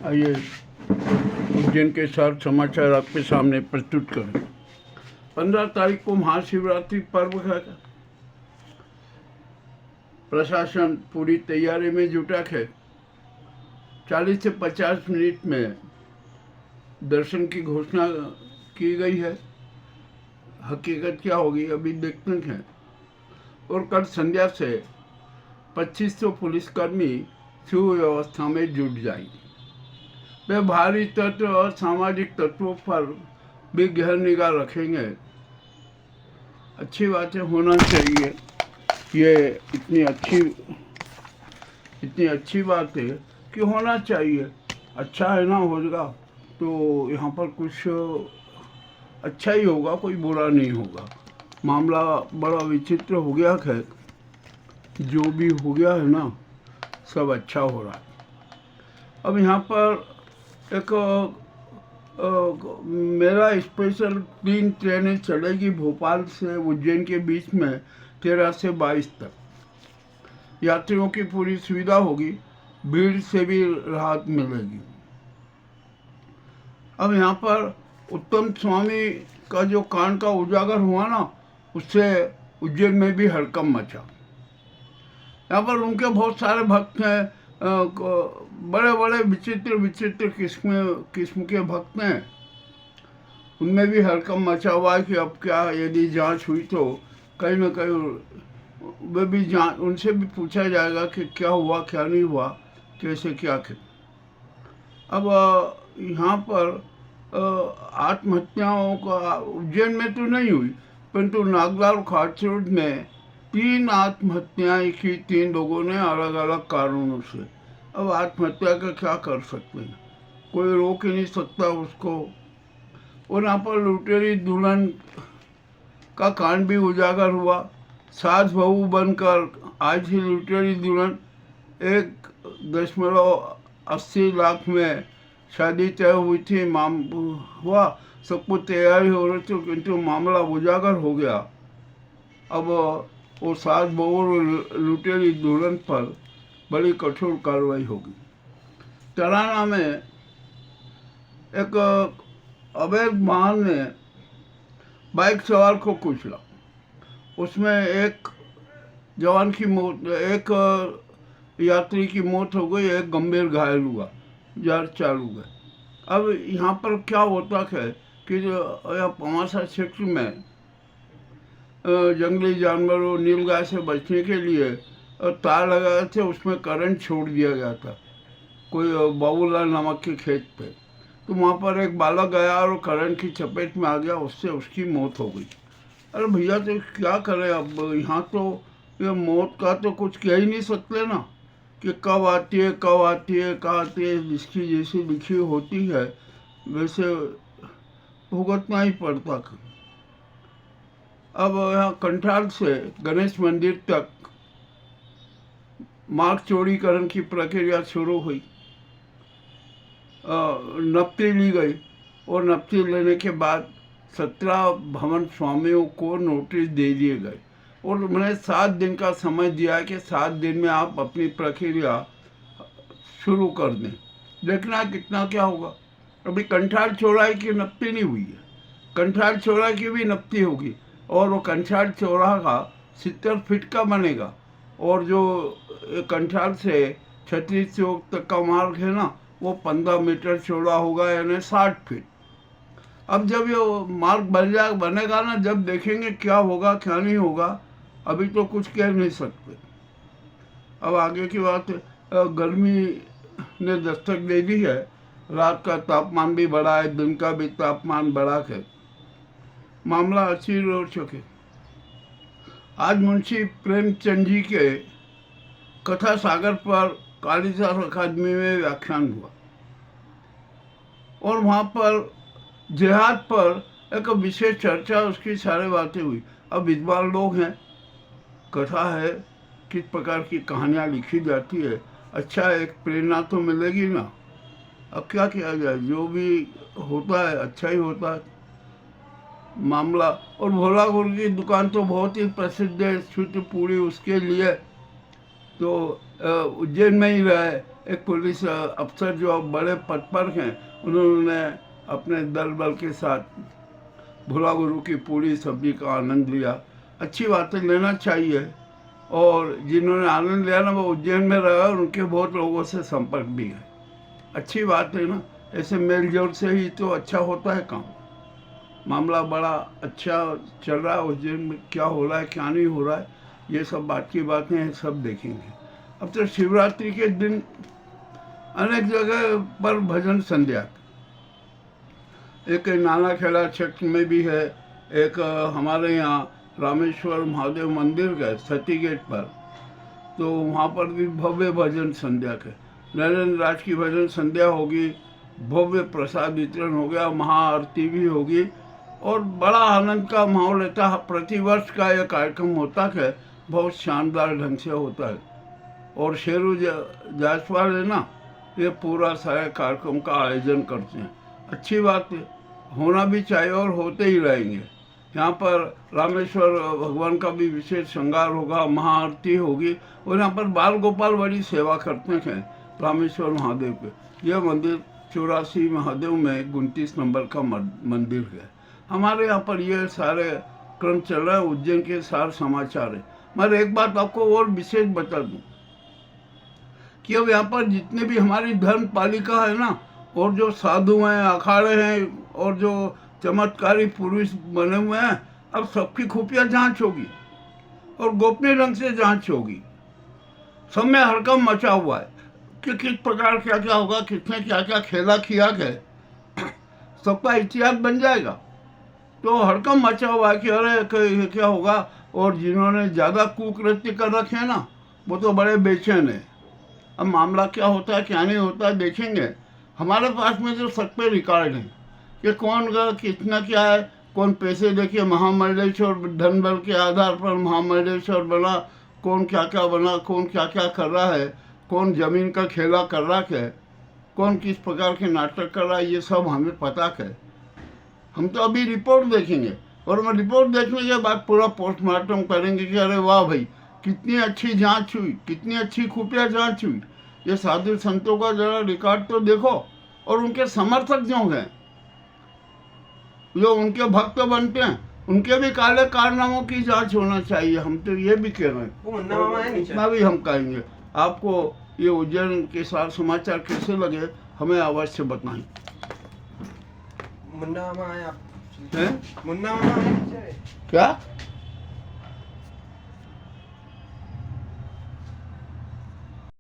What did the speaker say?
आइए उज्जैन के साथ समाचार आपके सामने प्रस्तुत करें। 15 तारीख को महाशिवरात्रि पर्व है। प्रशासन पूरी तैयारी में जुटा है। 40 से 50 मिनट में दर्शन की घोषणा की गई है। हकीकत क्या होगी अभी देखते हैं। और कल संध्या से 2500 पुलिसकर्मी सुव्यवस्था में जुट जाएंगे। वे भारी तत्व और सामाजिक तत्वों पर भी गहन निगाह रखेंगे। अच्छी बातें होना चाहिए। ये इतनी अच्छी बात है कि होना चाहिए। अच्छा है ना, होगा तो यहाँ पर कुछ अच्छा ही होगा, कोई बुरा नहीं होगा। मामला बड़ा विचित्र हो गया है। जो भी हो गया है ना, सब अच्छा हो रहा है। अब यहाँ पर एक मेरा स्पेशल 3 ट्रेनें चलेगी भोपाल से उज्जैन के बीच में 13 से 22 तक। यात्रियों की पूरी सुविधा होगी, भीड़ से भी राहत मिलेगी। अब यहाँ पर उत्तम स्वामी का जो कांड का उजागर हुआ ना, उससे उज्जैन में भी हड़कंप मचा। यहाँ पर उनके बहुत सारे भक्त हैं, बड़े बड़े विचित्र किस्म के भक्त हैं। उनमें भी हड़कंप मचा हुआ है कि अब क्या, यदि जांच हुई तो कहीं ना कहीं वे भी जांच, उनसे भी पूछा जाएगा कि क्या हुआ क्या नहीं हुआ, कैसे क्या किया। अब यहाँ पर आत्महत्याओं का उज्जैन में तो नहीं हुई, परंतु नागदाल खारचोड़ में 3 आत्महत्याएं की 3 लोगों ने अलग अलग कारणों से। अब आत्महत्या का क्या कर सकते हैं, कोई रोक ही नहीं सकता उसको। और यहाँ पर लुटेरी दुल्हन का कांड भी उजागर हुआ। सास बहू बनकर आई थी लुटेरी दुल्हन। 1.80 लाख में शादी तय हुई थी, हुआ, सब कुछ तैयारी हो रही थी, किंतु मामला उजागर हो गया। अब वो सास बहू और लुटेरी दुल्हन पर बड़ी कठोर कार्रवाई होगी। तराना में एक अवैध वाहन ने बाइक सवार को कुचला। उसमें एक जवान की मौत, एक यात्री की मौत हो गई, एक गंभीर घायल हुआ, 4 हुए। अब यहाँ पर क्या होता है कि यहाँ पवासा क्षेत्र में जंगली जानवरों, नीलगाय से बचने के लिए तार लगाए थे, उसमें करंट छोड़ दिया गया था कोई बाबूलाल नामक के खेत पे। तो वहाँ पर एक बालक गया और करंट की चपेट में आ गया, उससे उसकी मौत हो गई। अरे भैया तो क्या करें, अब यहाँ तो ये मौत का तो कुछ कह ही नहीं सकते ना, कि कब आती है कहाँ आती है। जिसकी जैसी लिखी होती है वैसे भुगतना ही पड़ता। अब यहाँ कंठाल से गणेश मंदिर तक मार्ग चौड़ीकरण की प्रक्रिया शुरू हुई। नपती ली गई और नपती लेने के बाद 17 भवन स्वामियों को नोटिस दे दिए गए और उन्हें 7 दिन का समय दिया है कि 7 दिन में आप अपनी प्रक्रिया शुरू कर दें। देखना कितना क्या होगा। अभी कंठाल चौराहे की नपती नहीं हुई है, कंठाल चौराहे की भी नपती होगी और वो कंठाल चौराहा का 70 फीट का बनेगा और जो कंठाल से छतरी चौक तक का मार्ग है ना, वो 15 मीटर चौड़ा होगा, यानी 60 फीट। अब जब ये मार्ग बनेगा ना, जब देखेंगे क्या होगा क्या नहीं होगा। अभी तो कुछ कह नहीं सकते। अब आगे की बात, गर्मी ने दस्तक दे दी है। रात का तापमान भी बढ़ा है, दिन का भी तापमान बढ़ा है। मामला अच्छी रोचक है। आज मुंशी प्रेमचंद जी के कथा सागर पर कालिदास अकादमी में व्याख्यान हुआ और वहाँ पर जिहाद पर एक विशेष चर्चा, उसकी सारी बातें हुई। अब विद्वान लोग हैं, कथा है, किस प्रकार की कहानियाँ लिखी जाती है, अच्छा एक प्रेरणा तो मिलेगी ना। अब क्या किया जाए, जो भी होता है अच्छा ही होता है मामला। और भोला गुरु की दुकान तो बहुत ही प्रसिद्ध है, शुद्ध पूरी उसके लिए तो उज्जैन में ही रहे। एक पुलिस अफसर जो अब बड़े पद पर हैं, उन्होंने अपने दल बल के साथ भोला गुरु की पूरी सब्जी का आनंद लिया। अच्छी बातें लेना चाहिए, और जिन्होंने आनंद लिया ना वो उज्जैन में रहा, और उनके बहुत लोगों से संपर्क भी है। अच्छी बात है ना, ऐसे मेल जोल से ही तो अच्छा होता है काम। मामला बड़ा अच्छा चल रहा है उज्जैन में, क्या हो रहा है क्या नहीं हो रहा है ये सब बात की बातें हैं, सब देखेंगे। अब तो शिवरात्रि के दिन अनेक जगह पर भजन संध्या, एक नाना खेड़ा क्षेत्र में भी है, एक हमारे यहाँ रामेश्वर महादेव मंदिर गए सती गेट पर, तो वहाँ पर भी भव्य भजन संध्या के नरेंद्र राज की भजन संध्या होगी, भव्य प्रसाद वितरण हो गया, महाआरती भी होगी, और बड़ा आनंद का माहौल रहता है। प्रतिवर्ष का यह कार्यक्रम होता है, बहुत शानदार ढंग से होता है। और शेरू जायसवाल है ना, ये पूरा सारे कार्यक्रम का आयोजन करते हैं। अच्छी बात है, होना भी चाहिए और होते ही रहेंगे। यहाँ पर रामेश्वर भगवान का भी विशेष श्रृंगार होगा, महाआरती होगी, और यहाँ पर बाल गोपाल बड़ी सेवा करते हैं रामेश्वर महादेव के। यह मंदिर 84 महादेव में 29 नंबर का मंदिर है। हमारे यहाँ पर ये सारे क्रम चल रहा है, उज्जैन के सारे समाचार है। मगर एक बात आपको और विशेष बता दूं कि अब यहाँ पर जितने भी हमारी धर्म पालिका है ना, और जो साधु हैं, अखाड़े हैं, और जो चमत्कारी पुरुष बने हुए हैं, अब सबकी खुफिया जांच होगी और गोपनीय ढंग से जांच होगी। सब में हड़कंप मचा हुआ है कि किस प्रकार क्या क्या होगा, किसने क्या क्या खेला किया गया, सबका इतिहास बन जाएगा। तो हड़कंप मचा हुआ है कि अरे क्या होगा, और जिन्होंने ज़्यादा कुकृत्य कर रखे हैं ना, वो तो बड़े बेचैन है। अब मामला क्या होता है क्या नहीं होता है देखेंगे। हमारे पास में जो सब पे रिकॉर्ड है कि कौन कितना क्या है, कौन पैसे देखिए महामंडलेश्वर धन बल के आधार पर महामंडलेश्वर बना, कौन क्या क्या बना, कौन क्या क्या कर रहा है, कौन जमीन का खेला कर रहा है, कौन किस प्रकार के नाटक कर रहा है, ये सब हमें पता है। हम तो अभी रिपोर्ट देखेंगे, और मैं रिपोर्ट देखने के बाद पूरा पोस्टमार्टम करेंगे कि अरे वाह भाई कितनी अच्छी जांच हुई, कितनी अच्छी खुफिया जांच हुई। ये साधु संतों का जरा रिकॉर्ड तो देखो, और उनके समर्थक जो हैं, जो उनके भक्त बनते हैं, उनके भी काले कारनामों की जांच होना चाहिए। हम तो ये भी कह रहे हैं, इतना भी हम कहेंगे। आपको ये उज्जैन के साथ समाचार कैसे लगे हमें अवश्य बताएं। मुन्ना मामा आए आप? हैं? मुन्ना मामा आए? क्या?